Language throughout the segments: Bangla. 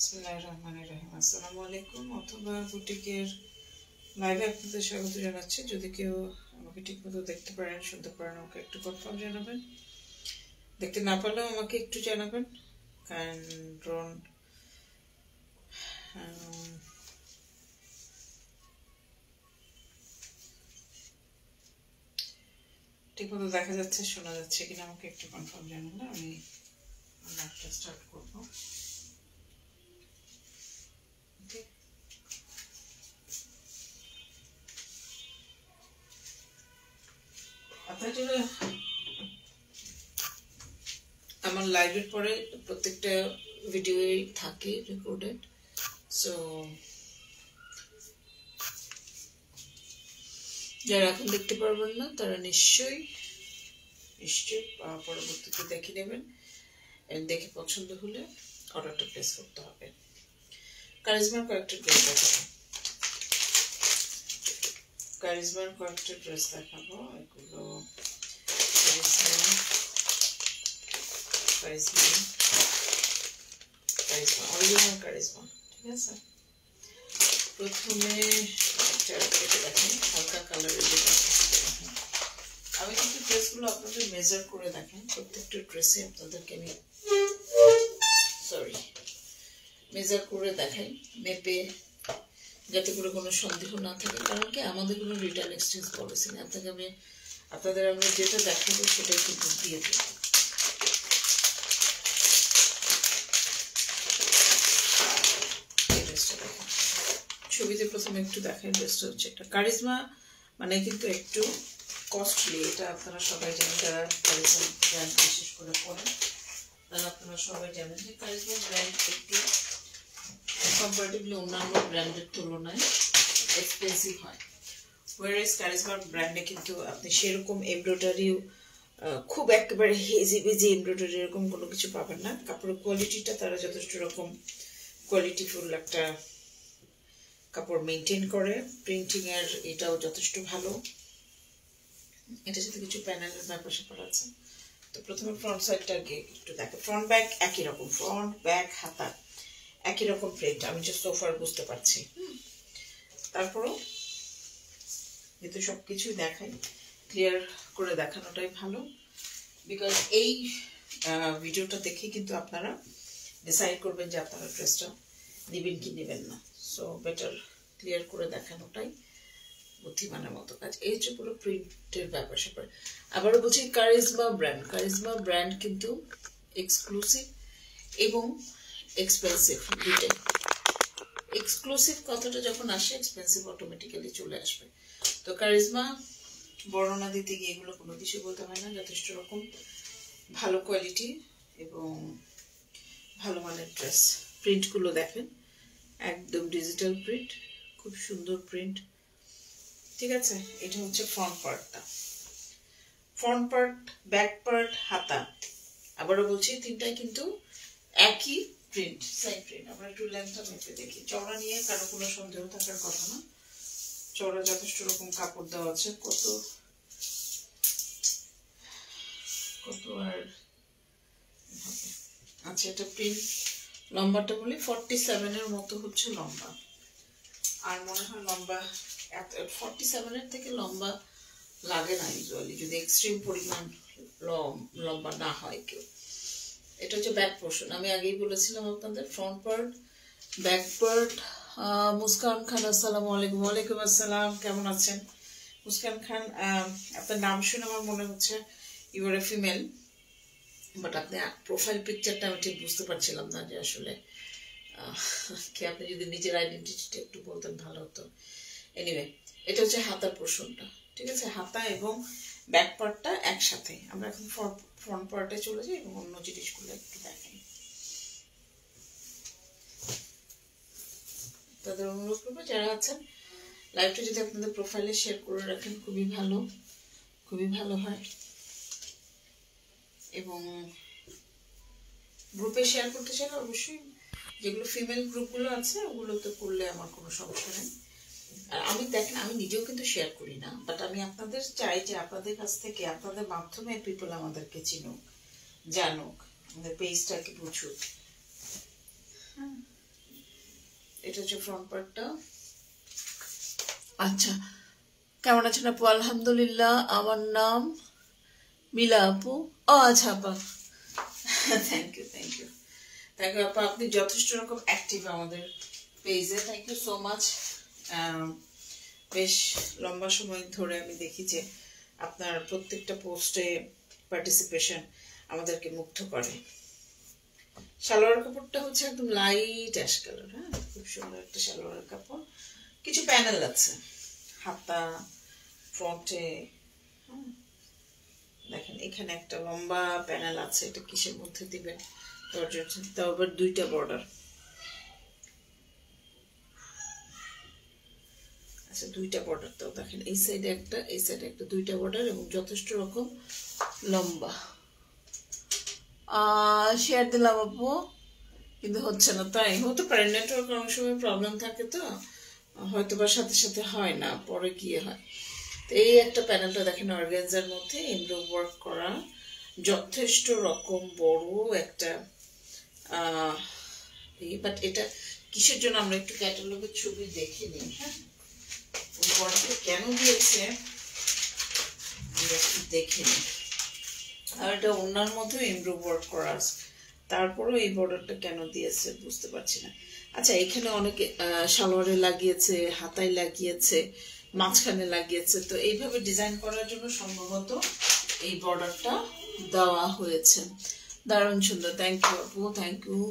বিসমিল্লাহিররহমানিররহিম। আসসালামু আলাইকুম। অথবা বুটিকের লাইভে আপনাদের স্বাগত জানাচ্ছি। যদি কেউ আমাকে ঠিকমতো দেখতে পারেন, শুনতে পারেন, আমাকে একটু কনফার্ম জানাবেন। দেখতে না পারলেও আমাকে একটু জানাবেন। কারণ ঠিকমতো দেখা যাচ্ছে, শোনা যাচ্ছে কিনা আমাকে একটু কনফার্ম জানালে আমি লাইভটা স্টার্ট করবো। আপনারা আমার লাইভের পরে প্রত্যেকটা ভিডিওই থাকে রেকর্ডেড, সো যারা এখন দেখতে পারবেন না তারা নিশ্চয়ই পরবর্তীতে দেখে নেবেন। দেখে পছন্দ হলে অর্ডারটা প্লেস করতে হবে। কারিজমার কয়েকটা ড্রেস দেখাবো এগুলো অরিজিনাল কারিজমা। ঠিক আছে, প্রথমে দেখেন হালকা কালারের যেটা। আমি কিন্তু ড্রেসগুলো আপনাদের মেজার করে দেখেন, প্রত্যেকটা ড্রেসে আপনাদেরকে আমি মেজার করে দেখাই, মেপে, যাতে করে কোনো সন্দেহ না থাকে। কারণ কি, আমাদের কোনো রিটার্ন এক্সচেঞ্জ পলিসি নেই। আপনাদের আমরা যেটা দেখাবো সেটাই কিন্তু দিয়ে দেব। ছবিতে প্রথমে একটু দেখাই। ড্রেসটা হচ্ছে একটা কারিজমা, মানে কিন্তু একটু কস্টলি। এটা আপনারা সবাই জানেন, যারা কারিজমা ব্র্যান্ড বিশেষ করে পড়েন তারা আপনারা সবাই জানেন যে কারিজমা ব্র্যান্ড একটু কম্পারেটিভলি অন্যান্য ব্র্যান্ডের তুলনায় এক্সপেন্সিভ হয়। ওয়ারেস কারিজমা ব্র্যান্ডে কিন্তু আপনি সেরকম এমব্রয়ডারিও খুব একেবারে হেজি বেজি এমব্রয়ডারি এরকম কোনো কিছু পাবেন না। কাপড়ের কোয়ালিটিটা তারা যথেষ্ট রকম কোয়ালিটিফুল একটা কাপড় মেনটেন করে। প্রিন্টিং এর এটাও যথেষ্ট ভালো। এটার সাথে কিছু প্যানেলের ব্যাপার স্যাপার আছে। তো প্রথমে ফ্রন্ট সাইডটা একটু দেখো। ফ্রন্ট ব্যাক একই রকম, ফ্রন্ট ব্যাক হাতা একই রকম প্রিন্ট। আমি যে সোফার বুঝতে পারছি। তারপরও যেহেতু সবকিছুই দেখাই, ক্লিয়ার করে দেখানোটাই ভালো। বিকজ এই ভিডিওটা দেখে কিন্তু আপনারা ডিসাইড করবেন যে আপনারা ড্রেসটা নেবেন কি নেবেন না। সো বেটার ক্লিয়ার করে দেখানোটাই বুদ্ধিমানের মতো কাজ। এই হচ্ছে পুরো প্রিন্টের ব্যাপার স্যাপার। আবারও বলছি, কারিজমা ব্র্যান্ড কিন্তু এক্সক্লুসিভ এবং এক্সপেন্সিভ দুটোই। এক্সক্লুসিভ কথাটা যখন আসে, এক্সপেন্সিভ অটোমেটিক্যালি চলে আসবে। তো কারিজমা বর্ণনা দিতে গিয়ে এগুলো কোনো কিছু বলতে হয় না। যথেষ্ট রকম ভালো কোয়ালিটি এবং ভালো মানের ড্রেস। প্রিন্টগুলো দেখেন, একদম ডিজিটাল প্রিন্ট, খুব সুন্দর প্রিন্ট। ঠিক আছে, এটা হচ্ছে ফ্রন্ট পার্টটা। ফ্রন্ট পার্ট, ব্যাক পার্ট, হাতা, আবারও বলছি তিনটাই কিন্তু একই প্রিন্ট, সেম প্রিন্ট। আমরা একটু লেন্থটা মেপে দেখি। চওড়া নিয়ে কারো কোনো সন্দেহ থাকার কথা না। চওড়া যথেষ্ট রকম কাপড় দেওয়া আছে। কত আর আচ্ছা, এটা প্রিন্ট। লম্বাটা বলি 47 এর মতো হচ্ছে লম্বা। আর মনে হয় লম্বা 47 এর থেকে লম্বা লাগে না ইউজুয়ালি, যদি এক্সট্রিম পরিমাণ লম্বা না হয় কেউ। এটা হচ্ছে ব্যাক পোর্শন। আমি আগেই বলেছিলাম আপনাদের front part, back part. Muskan Khan, আসসালামু আলাইকুম। ওয়ালাইকুম আসসালাম, কেমন আছেন? মুস্কান খান, আপনার নাম শুনে আমার মনে হচ্ছে you are a female, but আপনি প্রোফাইল পিকচারটা আমি ঠিক বুঝতে পারছিলাম না যে আসলে কি। আপনি যদি নিজের আইডেন্টিটিটা একটু বলতেন ভালো হতো। এনিওয়ে, এটা হচ্ছে হাতার পোর্শনটা। ঠিক আছে, হাতা এবং ব্যাক পার্টটা একসাথে। আমরা এখন ফ্রন্ট পার্টে চলে যাই এবং অন্য জিনিসগুলো একটু দেখাই। তাদের অনুরোধ করবো যারা আছেন লাইভটা যদি আপনাদের প্রোফাইলে শেয়ার করে রাখেন, খুবই ভালো হয়। এবং গ্রুপে শেয়ার করতে চাইলে অবশ্যই, যেগুলো ফিমেল গ্রুপগুলো আছে ওগুলোতে করলে আমার কোনো সমস্যা নেই। আর আমি দেখেন, আমি নিজেও কিন্তু শেয়ার করি না, বাট আমি আপনাদের চাই যে আপনাদের কাছ থেকে, আপনাদের মাধ্যমে পিপল আমাদেরকে চিনুক, জানুক, আমাদের পেজটাকে বুঝুক। এটা হচ্ছে ফ্রন্ট পার্টটা। আচ্ছা, কেমন আছেন আপু? আলহামদুলিল্লাহ। আমার নাম মিলা আপু। ও আচ্ছা আপা, থ্যাংক ইউ আপা, আপনি যথেষ্ট রকম অ্যাক্টিভ আমাদের পেজে। Thank you so much. বেশ লম্বা সময় ধরে আমি দেখি যে আপনার প্রত্যেকটা পোস্টে পার্টিসিপেশন আমাদেরকে মুগ্ধ করে। সালোয়ার কাপড়টা হচ্ছে একদম লাইট অ্যাশ কালার। হ্যাঁ, খুব সুন্দর একটা সালোয়ার কাপড়। কিছু প্যানেল আছে হাতা ফ্রন্টে। দেখেন এখানে একটা লম্বা প্যানেল আছে, এটা কিসের মধ্যে দিবেন? তাও আবার দুইটা বর্ডার। আচ্ছা, দুইটা বর্ডার তো দেখেন, এই সাইডে একটা, এই সাইডে একটা, দুইটা বর্ডার এবং যথেষ্ট রকম লম্বা। শেয়ার দিলাম আপু, কিন্তু হচ্ছে না। তাই হতে পারে, নেটওয়ার্ক অনেক সময় প্রবলেম থাকে, তো হয়তো বা সাথে সাথে হয় না, পরে গিয়ে হয়। তো এই একটা প্যানেলটা দেখেন অর্গানজার মধ্যে এমব্রয়ডারি ওয়ার্ক করা, যথেষ্ট রকম বড় একটা। বাট এটা কিসের জন্য আমরা একটু ক্যাটালগের ছবি দেখে নিই। হ্যাঁ, বর্ডারটা কেন দিয়েছে দেখে নিই। আর এটা ওনার মধ্যে এমব্রয়ডারি ওয়ার্ক করা আছে, তারপরেও এই বর্ডারটা কেন দিয়েছে বুঝতে পারছি না। আচ্ছা, এখানে অনেকে সালোয়ারে লাগিয়েছে, হাতায় লাগিয়েছে, মাঝখানে লাগিয়েছে। তো এইভাবে ডিজাইন করার জন্য সম্ভবত এই বর্ডারটা দেওয়া হয়েছে। দারুণ সুন্দর। থ্যাংক ইউ আপু, থ্যাংক ইউ,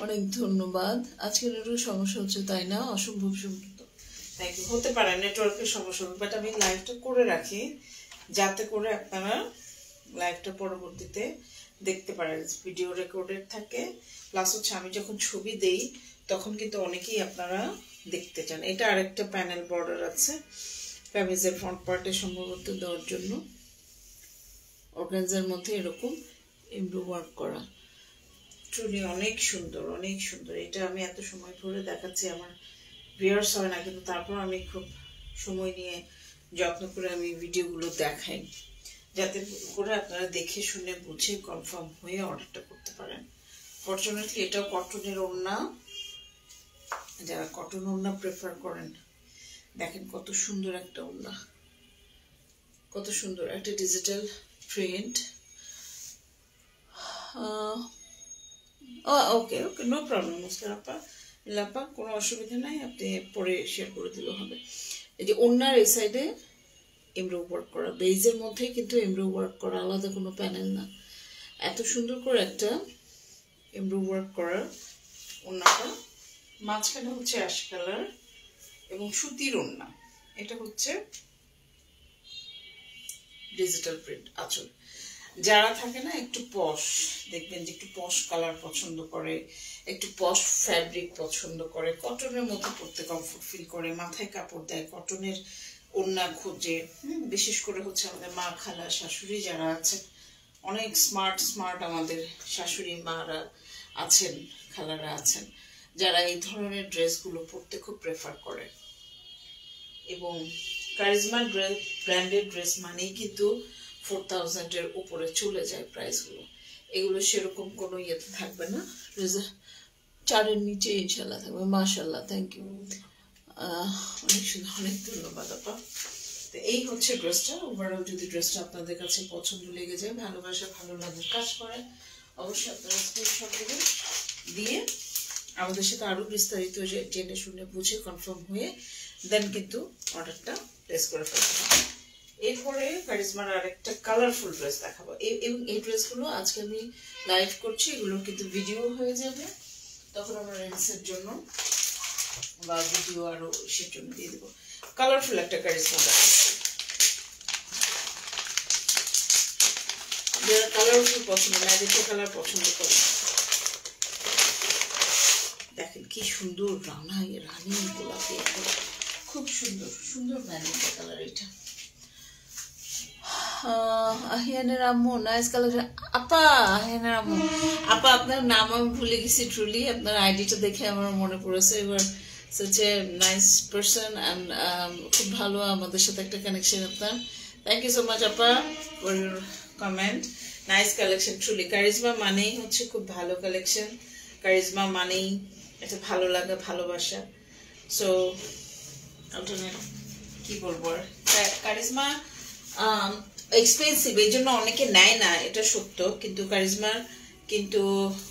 অনেক ধন্যবাদ। আজকের একটু সমস্যা হচ্ছে তাই না? অসম্ভব সুন্দর। Thank you. হতে পারে নেটওয়ার্কের সমস্যা, বাট আমি লাইভটা করে রাখি যাতে করে আপনারা লাইভটা পরবর্তীতে দেখতে পারেন। ভিডিও রেকর্ডেড থাকে, প্লাস হচ্ছে আমি যখন ছবি দেই তখন কিন্তু অনেকেই আপনারা দেখতে চান। এটা আরেকটা প্যানেল বর্ডার আছে কামিজের ফ্রন্ট পার্টে সম্ভবত দেওয়ার জন্য। অর্গানজার মধ্যে এরকম এমব্রয়ডারি ওয়ার্ক করা, ট্রুলি অনেক সুন্দর, অনেক সুন্দর। এটা আমি এত সময় ধরে দেখাচ্ছি, আমার ভিউয়ার্স হয় না, কিন্তু তারপর আমি খুব সময় নিয়ে যত্ন করে আমি ভিডিওগুলো দেখাই, যাতে করে আপনারা দেখে শুনে বুঝে কনফার্ম হয়ে অর্ডারটা করতে পারেন। ফরচুনেটলি এটাও কটনের ওড়না, যারা কটন ওড়না প্রেফার করেন। দেখেন কত সুন্দর একটা ওড়না, কত সুন্দর একটা ডিজিটাল প্রিন্ট। ওকে ওকে, নো প্রবলেম মুস্কান আপা, লাপা, কোনো অসুবিধা নাই, আপনি পরে শেয়ার করে দিলেও হবে। এই যে ওড়নার এই সাইডে এমব্রয়ডারি ওয়ার্ক করা, বেজের মধ্যে কিন্তু এমব্রয়ডারি ওয়ার্ক করা, আলাদা কোনো প্যানেল না। এত সুন্দর করে একটা এমব্রয়ডারি ওয়ার্ক করা ওড়নাটা, মাঝখানে হচ্ছে অ্যাশ কালার এবং সুতির ওড়না। এটা হচ্ছে ডিজিটাল প্রিন্ট আঁচল। যারা থাকে না একটু পশ, দেখবেন যে একটু পশ কালার পছন্দ করে, একটু পশ ফ্যাব্রিক পছন্দ করে, কটনের মধ্যে পড়তে কমফোর্ট ফিল করে, মাথায় কাপড় দেয়, কটনের ওড়না খোঁজে। বিশেষ করে হচ্ছে আমাদের মা, খালা, শাশুড়ি যারা আছেন, অনেক স্মার্ট স্মার্ট আমাদের শাশুড়ি মারা আছেন, খালারা আছেন, যারা এই ধরনের ড্রেসগুলো পরতে খুব প্রেফার করে। এবং কারিজমা ব্র্যান্ডেড ড্রেস মানেই কিন্তু 4000 এর উপরে চলে যায় প্রাইসগুলো। এগুলো সেরকম কোনো ইয়েতে থাকবে না, 4-এর নিচে ইনশাল্লাহ থাকবে। মাশাল্লাহ, থ্যাংক ইউ, অনেক সুন্দর, অনেক ধন্যবাদ আপা। তো এই হচ্ছে ড্রেসটা। ওভারঅল যদি ড্রেসটা আপনাদের কাছে পছন্দ লেগে যায়, ভালোবাসা ভালো লাগার কাজ করে, অবশ্যই আপনারা স্ক্রিনশট দেবেন, দিয়ে আমাদের সাথে আরো বিস্তারিত জেনে শুনে বুঝে কনফার্ম হয়ে দেন কিন্তু অর্ডারটা প্লেস করে ফেলতে হবে। এরপরে কারিজমার আরেকটা কালারফুল ড্রেস দেখাবো, এবং এই ড্রেসগুলো আজকে আমি লাইভ করছি, এগুলো কিন্তু ভিডিও হয়ে যাবে, তখন আমরা রিলসের জন্য বা ভিডিও আরো সের জন্য দিয়ে দেবো। কালারফুল একটা কারিজমা দেখাচ্ছি, যারা কালারফুল পছন্দ, ম্যাজেন্টা কালার পছন্দ করে। দেখেন কি সুন্দর রানী গোলাপি, খুব সুন্দর সুন্দর ম্যাজেন্টা কালার। এটা আহিয়ানের আম্মু, নাইস কালেকশন আপা। আহিয়ানের আম্মু আপা, আপনার নাম আমি ভুলে গেছি, ট্রুলি আপনার আইডিটা দেখে আমার মনে পড়েছে। এবার such a nice person and খুব ভালো, আমাদের সাথে একটা কানেকশন আপনার। থ্যাংক ইউ সো মাচ আপা for your comment. Nice collection, truly charisma মানেই হচ্ছে খুব ভালো কালেকশন, কারিজমা মানেই এটা ভালো লাগা, ভালোবাসা। সো অল্টারনেট কি বলবো আর, কারিজমা এক্সপেন্সিভ, এই জন্য অনেকে নেয় না, এটা সত্য। কিন্তু কারিজমার কিন্তু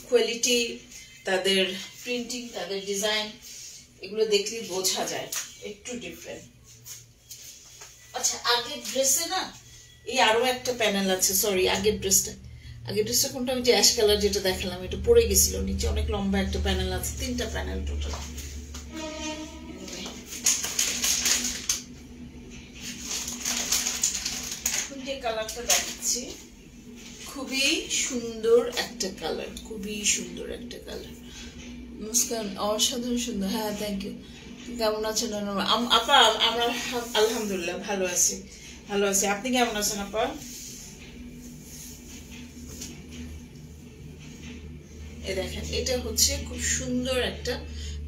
কোয়ালিটি, তাদের প্রিন্টিং, তাদের ডিজাইন, এগুলো দেখলেই বোঝা যায় একটু ডিফারেন্ট। আচ্ছা, আগের ড্রেসে না এই আরো একটা প্যানেল আছে, সরি আগের ড্রেসটা কোনটা, আমি যে অ্যাশ কালার যেটা দেখালাম, এটা পড়ে গেছিল নিচে, অনেক লম্বা একটা প্যানেল আছে, 3টা প্যানেল টোটাল। এখন যে কালারটা দেখাচ্ছি খুবই সুন্দর একটা কালার, খুবই সুন্দর একটা কালার। মুস্কান অসাধারণ সুন্দর, হ্যাঁ থ্যাংক ইউ। কেমন আছেন আপা? আমরা আলহামদুলিল্লাহ ভালো আছি, ভালো আছি। আপনি কেমন আছেন আপা? এ দেখেন, এটা হচ্ছে খুব সুন্দর একটা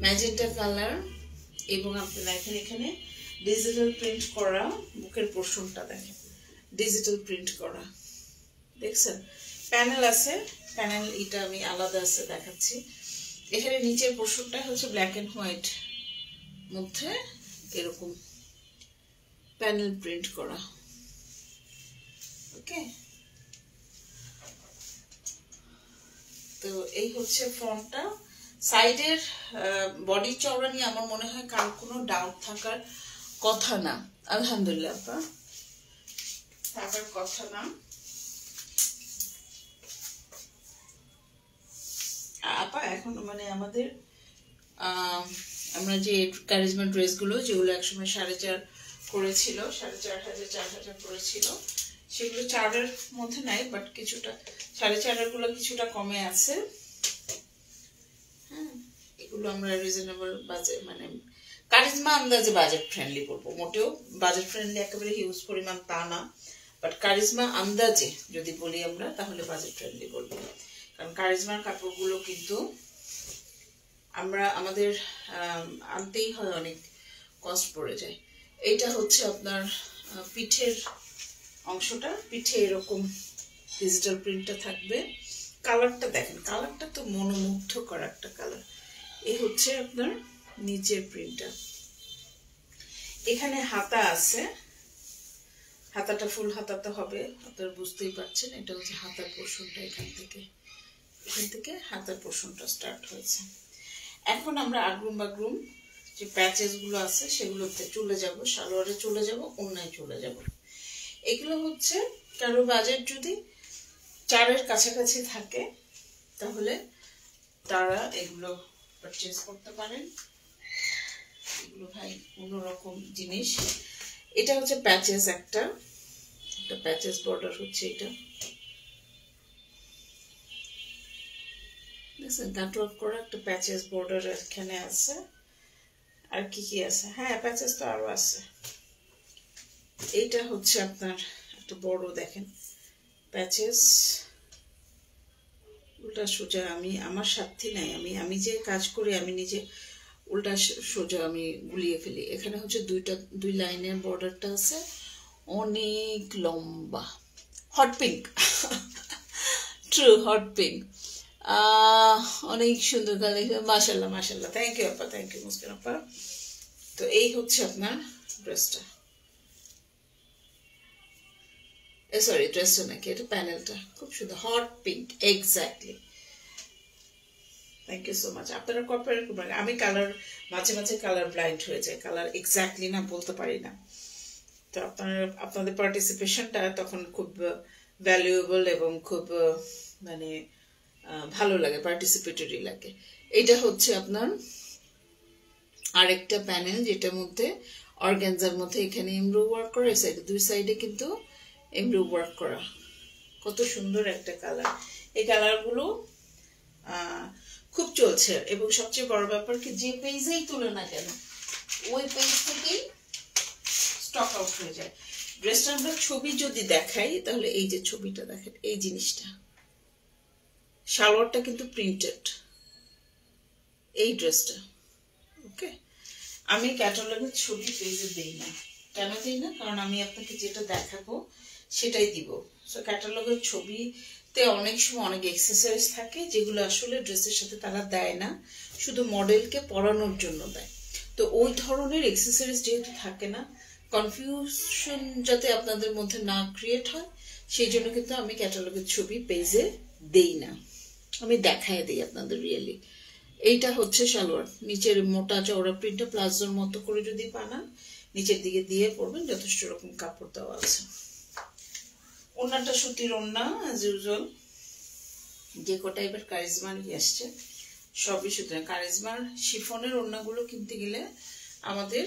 ম্যাজেন্টা কালার, এবং আপনি দেখেন এখানে ডিজিটাল প্রিন্ট করা, বুকের পোর্শনটা দেখেন ডিজিটাল প্রিন্ট করা, দেখছেন? প্যানেল আছে, প্যানেল এটা আমি আলাদা আছে দেখাচ্ছি। এখানে নিচের পোর্শনটা হচ্ছে ব্ল্যাক এন্ড হোয়াইট মধ্যে এরকম প্যানেল প্রিন্ট করা, ওকে। তো এই হচ্ছে ফ্রন্টটা। সাইডের বডি চওড়া নিয়ে আমার মনে হয় কারো কোনো ডাউট থাকার কথা না, আলহামদুলিল্লাহ আপা, থাকার কথা না। আপা এখন মানে আমাদের আমরা যে কারিজমা ড্রেসগুলো যেগুলো একসময় 4.5 করেছিল, 4,500 4,000 করেছিল, সেগুলো 4-এর মধ্যে নাই, বাট কিছুটা 4.5 গুলো কিছুটা কমে আছে। হ্যাঁ, এগুলো আমরা রিজনেবল বাজেট, মানে কারিজমা আন্দাজে বাজেট ফ্রেন্ডলি বলবো, মোটেও বাজেট ফ্রেন্ডলি একেবারে হিউজ পরিমাণ তা না, বাট কারিজমা আন্দাজে যদি বলি আমরা তাহলে বাজেট ফ্রেন্ডলি বলবো। কারণ কারিজমার কাপড়গুলো কিন্তু আমরা আমাদের আনতেই হয়, অনেক কস্ট পড়ে যায়। এইটা হচ্ছে আপনার পিঠের অংশটা, পিঠে এরকম ডিজিটাল প্রিন্টটা থাকবে। কালারটা দেখেন, কালারটা তো মনোমুগ্ধকর একটা কালার। এই হচ্ছে আপনার নিচের প্রিন্টটা। এখানে হাতা আছে, হাতাটা ফুল হাতাতে হবে, আপনারা বুঝতেই পারছেন। এটা হচ্ছে হাতার পোর্শনটা, এখান থেকে হাতার পোর্শনটা স্টার্ট হয়েছে। এখন আমরা আগ্রুম বাগ্রুম যে প্যাচেস গুলো আছে সেগুলোতে চলে যাব, সালোয়ারে চলে যাব, ওড়নায় চলে যাব। এগুলো হচ্ছে কারো বাজেট যদি 4-এর কাছাকাছি থাকে তাহলে তারা এগুলো পারচেজ করতে পারেন। এগুলো ভাই অন্যরকম জিনিস। এটা হচ্ছে প্যাচেস, একটা প্যাচেস বর্ডার হচ্ছে এটা, দেখছেন? কাটওয়ার্ক করা একটা প্যাচেস বর্ডার এখানে আছে। আর কি কি আছে? হ্যাঁ, প্যাচেস তো আরো আছে। এইটা হচ্ছে আপনার একটা বড়, দেখেন প্যাচেস, উল্টা সোজা। আমি আমার সাথী নাই, আমি যে কাজ করি আমি নিজে উল্টা সোজা আমি গুলিয়ে ফেলি। এখানে হচ্ছে 2 লাইনের বর্ডারটা আছে, অনেক লম্বা, hot pink, true hot pink, অনেক সুন্দর কালেকশন, মাশাল্লাহ মাশাল্লাহ, থ্যাংক ইউ আপা, থ্যাংক ইউ মুসকান আপা। তো এই হচ্ছে আপনার ড্রেসটা, সরি ড্রেসটা নাকি, এটা প্যানেলটা, খুব সুন্দর hot pink, exactly. Thank you so much. আপনারা কর্পোরেট করবেন, আমি কালার মাঝে মাঝে কালার ব্লাইন্ড হয়ে যায়, কালার এক্স্যাক্টলি না বলতে পারি না। তো আপনাদের পার্টিসিপেশনটা তখন খুব ভ্যালুয়েবল এবং খুব মানে ভালো লাগে, পার্টিসিপেটরি লাগে। এটা হচ্ছে আপনার আরেকটা প্যানেল, যেটার মধ্যে অর্গানজার মধ্যে এখানে এমব্রো ওয়ার্ক করা, এই সাইডে 2 সাইডে কিন্তু এমব্রো ওয়ার্ক করা। কত সুন্দর একটা কালার। এই কালারগুলো খুব চলছে, এবং সবচেয়ে বড় ব্যাপার কি, যে পেজেই তুলে না কেন ওই পেজ থেকেই স্টক আউট হয়ে যায়। ড্রেসটা আমরা ছবি যদি দেখাই তাহলে এই যে ছবিটা দেখেন, এই জিনিসটা, সালোয়ারটা কিন্তু প্রিন্টেড, এই ড্রেসটা, ওকে। আমি ক্যাটালগের ছবি পেজে দেই না, কেন দিই না, কারণ আমি আপনাকে যেটা দেখাবো সেটাই দিব। সো ক্যাটালগের ছবিতে অনেক সময় অনেক এক্সেসরিজ থাকে যেগুলো আসলে ড্রেসের সাথে তারা দেয় না, শুধু মডেলকে পরানোর জন্য দেয়। তো ওই ধরনের এক্সেসরিজ যেহেতু থাকে না, কনফিউশন যাতে আপনাদের মধ্যে না ক্রিয়েট হয় সেই জন্য কিন্তু আমি ক্যাটালগের ছবি পেজে দেই না, আমি দেখায় দিই আপনাদের রিয়েলি। এইটা হচ্ছে সালোয়ার, নিচের মোটা চওড়া প্রিন্টটা প্লাজোর মতো করে যদি বানান নিচের দিকে দিয়ে পড়বেন, যথেষ্ট রকম কাপড় দেওয়া আছে। ওড়নাটা সুতির ওড়না অ্যাজ ইউজুয়াল, যে কটা এবার কারিজমা নিয়ে আসছে সবই সুতি। কারিজমার শিফনের ওড়নাগুলো কিনতে গেলে আমাদের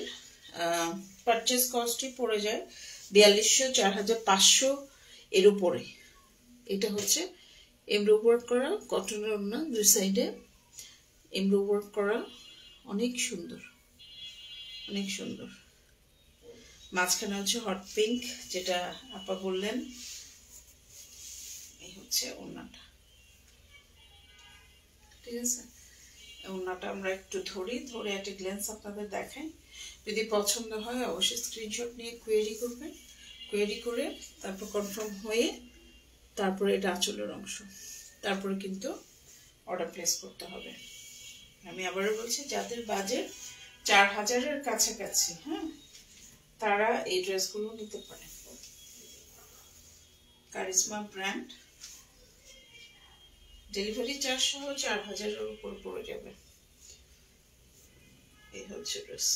পারচেস কস্টই পড়ে যায় 4200 4500 এর উপরে। এটা হচ্ছে এমব্রো ওয়ার্ক করা কটনের ওড়না, দুই সাইডে এমব্রো ওয়ার্ক করা, অনেক সুন্দর অনেক সুন্দর। মাঝখানে হচ্ছে হট পিঙ্ক যেটা আপা বললেন। এই হচ্ছে ওড়নাটা, ঠিক আছে। ওড়নাটা আমরা একটু ধরে একটা গ্ল্যান্স আপনাদের দেখাই। যদি পছন্দ হয় অবশ্যই স্ক্রিনশট নিয়ে কোয়েরি করবেন, কোয়েরি করে তারপর কনফার্ম হয়ে তারপরে এটা আঁচলের অংশ, তারপরে কিন্তু অর্ডার প্লেস করতে হবে। আমি আবারও বলছি, যাদের বাজেট 4000-এর কাছাকাছি, হ্যাঁ, তারা এই ড্রেসগুলো নিতে পারে। কারিজমা ব্র্যান্ড, ডেলিভারি চার্জ সহ 4000-এর উপর পড়ে যাবে। এই হচ্ছে ড্রেস।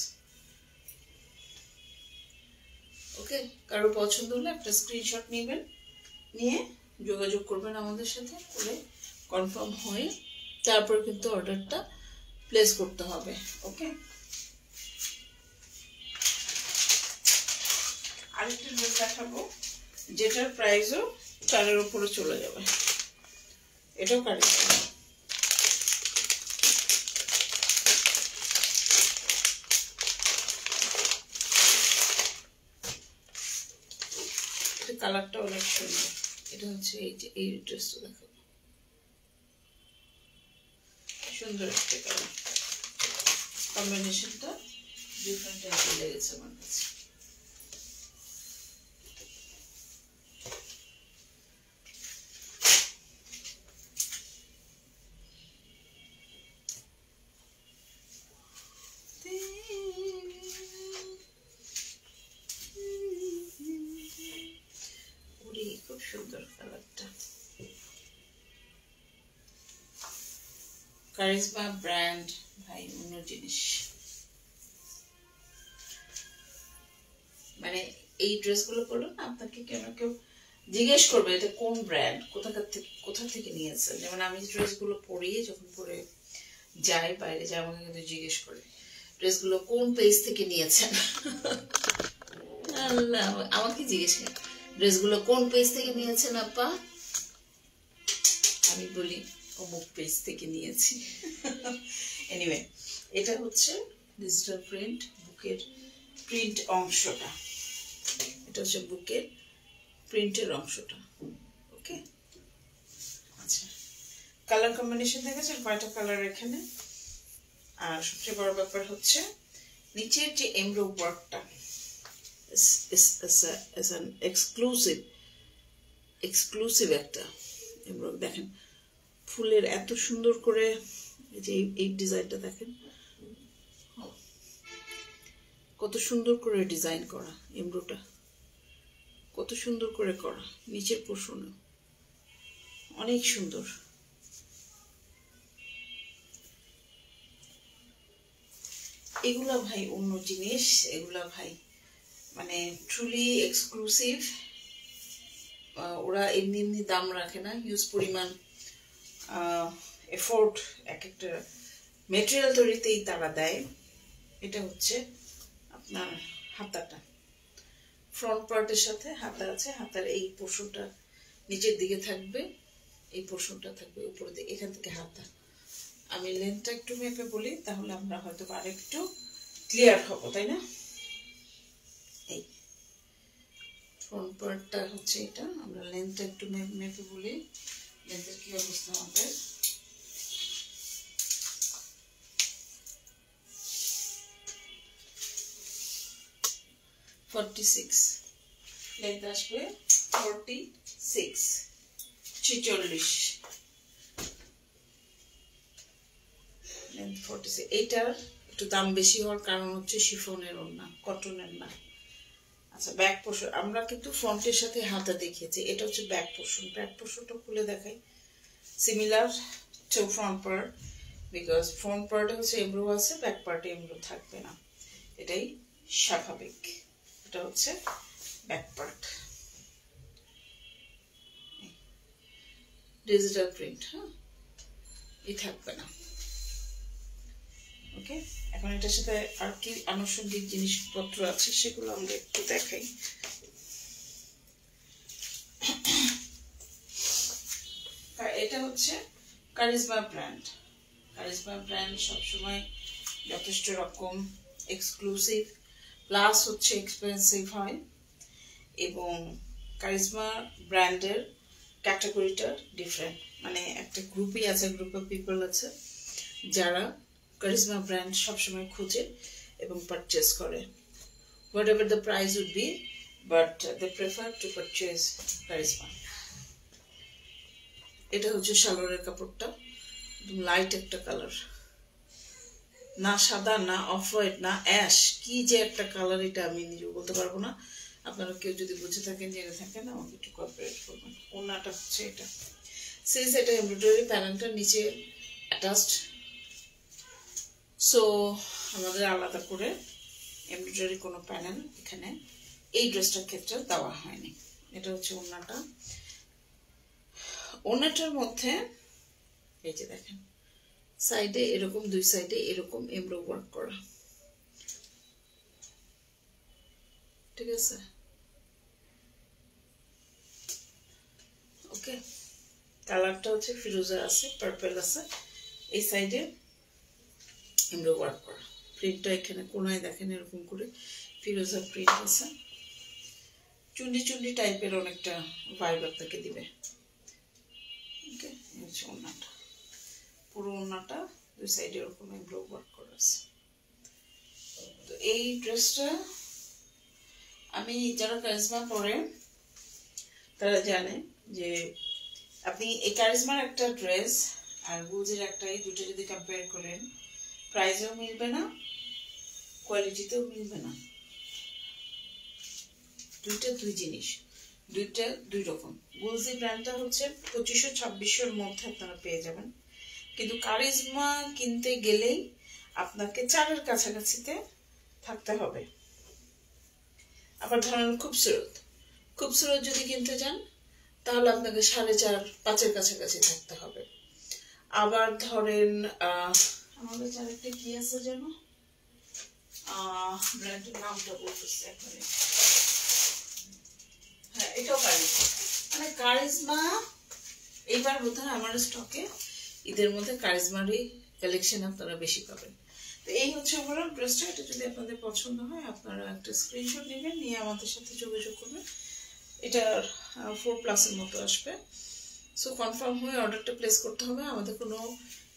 ওকে, কারো পছন্দ হলে একটা স্ক্রিনশট নেবেন, নিয়ে যোগাযোগ করবেন আমাদের সাথে, করে কনফার্ম হয়ে তারপর কিন্তু অর্ডারটা প্লেস করতে হবে। ওকে, আরেকটা ড্রেস দেখাবো যেটার প্রাইসও 4-এর উপরে চলে যাবে। এটাও কারিজমা, কালারটা অনেক সুন্দর। এটা হচ্ছে এই ড্রেসটা দেখাবো, সুন্দর একটা কালার, কম্বিনেশনটা ডিফারেন্ট টাইপের লেগেছে আমার কাছে। খুব সুন্দর কালারটা। কারিজমা ব্র্যান্ড ভাই অন্য জিনিস, মানে এই ড্রেসগুলো পরলো না আপনাকে কেউ জিজ্ঞেস করবে এটা কোন ব্র্যান্ড, কোথা থেকে নিয়েছে। যেমন আমি ড্রেসগুলো পরি, যখন পরে যাই বাইরে যাই আমাকে কিন্তু জিজ্ঞেস করে ড্রেসগুলো কোন পেজ থেকে নিয়েছেন। আল্লাহ, আমাকে জিজ্ঞেস করে ড্রেসগুলো কোন পেজ থেকে নিয়েছেন আপা, আমি বলি অমুক পেজ থেকে নিয়েছি। এনিওয়ে, এটা হচ্ছে ডিজিটাল প্রিন্ট, বুকের প্রিন্ট অংশটা, এটা হচ্ছে বুকের প্রিন্টের অংশটা। ওকে, আচ্ছা, কালার কম্বিনেশন দেখেছেন কয়টা কালার এখানে। আর সবচেয়ে বড় ব্যাপার হচ্ছে নিচের যে এমব্রো ওয়ার্কটা, এক্সক্লুসিভ একটা এমব্রো। দেখেন ফুলের এত সুন্দর করে যে এই ডিজাইনটা দেখেন কত সুন্দর করে ডিজাইন করা, এমব্রোটা কত সুন্দর করে করা, নিচের পোর্শনে অনেক সুন্দর। এগুলা ভাই অন্য জিনিস, এগুলা ভাই মানে ট্রুলি এক্সক্লুসিভ। ওরা এমনি দাম রাখে না, হিউজ পরিমাণ এফোর্ট এক একটা মেটেরিয়াল তৈরিতেই তারা দেয়। এটা হচ্ছে আপনার হাতাটা, ফ্রন্ট পার্টের সাথে হাতা আছে, হাতার এই পোর্শনটা নিচের দিকে থাকবে, এই পোর্শনটা থাকবে উপরের দিকে, এখান থেকে হাতা। আমি লেন্থটা একটু মেপে বলি, তাহলে আমরা হয়তো আরেকটু ক্লিয়ার হব, তাই না। এই ফ্রন্ট পার্টটা হচ্ছে এটা, আমরা লেন্থটা একটু মেপে বলি, লেন্থের কি অবস্থা আমাদের। 46, লেন্থ আসবে 46, 46 লেন্থ 46। এইটার একটু দাম বেশি হওয়ার কারণ হচ্ছে শিফনের ওড়না, কটনের না। আচ্ছা, ব্যাক পোর্শন আমরা কিন্তু ফ্রন্টের সাথে হাতা দেখিয়েছি, এটা হচ্ছে ব্যাক পোর্শন। ব্যাক পোর্শনটা খুলে দেখাই। Similar to front part, because front পার্টে হচ্ছে এমব্রো আছে, ব্যাক পার্টে এমব্রো থাকবে না, এটাই স্বাভাবিক। এটা হচ্ছে ব্যাক পার্ট, ডিজিটাল প্রিন্ট, হ্যাঁ, ই থাকবে না। ওকে, এখন এটার সাথে আর কি আনুষঙ্গিক জিনিসপত্র আছে সেগুলো আমরা একটু দেখাই। এটা হচ্ছে কারিজমা ব্র্যান্ড। কারিজমা ব্র্যান্ড সবসময় যথেষ্ট রকম এক্সক্লুসিভ প্লাস হচ্ছে এক্সপেন্সিভ হয়, এবং কারিজমা ব্র্যান্ডের ক্যাটাগরিটা ডিফারেন্ট। মানে একটা গ্রুপই আছে, গ্রুপ অফ পিপল আছে যারা কারিজমা ব্র্যান্ড সবসময় খুঁজে এবং পারচেস করে, whatever the price would be, but they prefer to purchase Karishma. এটা হচ্ছে সালোয়ারের কাপড়টা, লাইট একটা কালার, না সাদা না অফ হোয়াইট না অ্যাশ, কি যে একটা কালার, এটা আমি নিজেও বলতে পারবো না। আপনারা কেউ যদি বুঝে থাকেন, জেনে থাকেন, আমাকে একটু কোঅপারেট করবেন। ওড়নাটা হচ্ছে এটা, সিন্স এটা এমব্রয়ডারি প্যানেলটা নিচে অ্যাটাচড, সো আমাদের আলাদা করে এমব্রয়ডারি কোনো প্যানেল এখানে এই ড্রেসটার ক্ষেত্রে দেওয়া হয়নি। এটা হচ্ছে ওড়নাটা। ওড়নাটার মধ্যে এই যে দেখেন, সাইডে এরকম, দুই সাইডে এরকম এমব্রো ওয়ার্ক করা, ঠিক আছে? ওকে, কালারটা হচ্ছে ফিরোজা আছে, পার্পল আছে, এই সাইডে এমব্রো ওয়ার্ক করা। প্রিন্টটা এখানে কোনায় দেখেন এরকম করে ফিরোজা প্রিন্ট আছে, চুন্ডি চুন্ডি টাইপের অনেকটা ভাইব আপনাকে দিবে। ওকে, এই হচ্ছে ওড়নাটা, পুরো ওড়নাটা দুই সাইডে এরকম এমব্রো ওয়ার্ক করা আছে। তো এই ড্রেসটা আমি, যারা কারিজমা পরে তারা জানে যে আপনি এই কারিজমার একটা ড্রেস আর গুজের একটা, এই দুটো যদি কম্পেয়ার করেন, প্রাইসেও মিলবে না, কোয়ালিটিতেও মিলবে না। দুইটা দুই জিনিস, দুইটা দুই রকম। গুলজি ব্র্যান্ডটা হচ্ছে 2500-2600-র মধ্যে আপনারা পেয়ে যাবেন, কিন্তু কারিজমা কিনতে গেলেই আপনাকে 4-এর কাছাকাছিতে থাকতে হবে। আবার ধরেন খুবসুরত যদি কিনতে যান তাহলে আপনাকে 4.5-5-এর কাছাকাছি থাকতে হবে। আবার ধরেন আমাদের চারটে কি আছে যেন, ব্র্যান্ডের নামটা বলতেছে এখানে, হ্যাঁ এটাও কারিজমা। মানে কারিজমা এইবার বোধহয় আমার স্টকে ঈদের মধ্যে কারিজমারই কালেকশন আপনারা বেশি পাবেন। তো এই হচ্ছে ওভারঅল ড্রেসটা। এটা যদি আপনাদের পছন্দ হয় আপনারা একটা স্ক্রিনশট নেবেন, নিয়ে আমাদের সাথে যোগাযোগ করবেন। এটার 4+এর মতো আসবে। সো কনফার্ম হয়ে অর্ডারটা প্লেস করতে হবে। আমাদের কোনো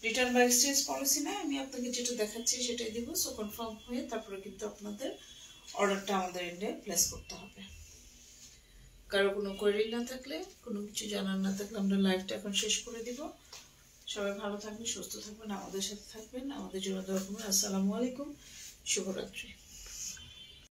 রিটার্ন বা এক্সচেঞ্জ পলিসি নাই, আমি আপনাকে যেটা দেখাচ্ছি সেটাই দিব। সো কনফার্ম হয়ে তারপরে কিন্তু আপনাদের অর্ডারটা আমাদের এন্ডে প্লেস করতে হবে। কারো কোনো কোয়েরি না থাকলে, কোনো কিছু জানার না থাকলে আমরা লাইভটা এখন শেষ করে দিব। সবাই ভালো থাকবেন, সুস্থ থাকবেন, আমাদের সাথে থাকবেন, আমাদের জন্য দোয়া করবেন। আসসালামু আলাইকুম, শুভরাত্রি।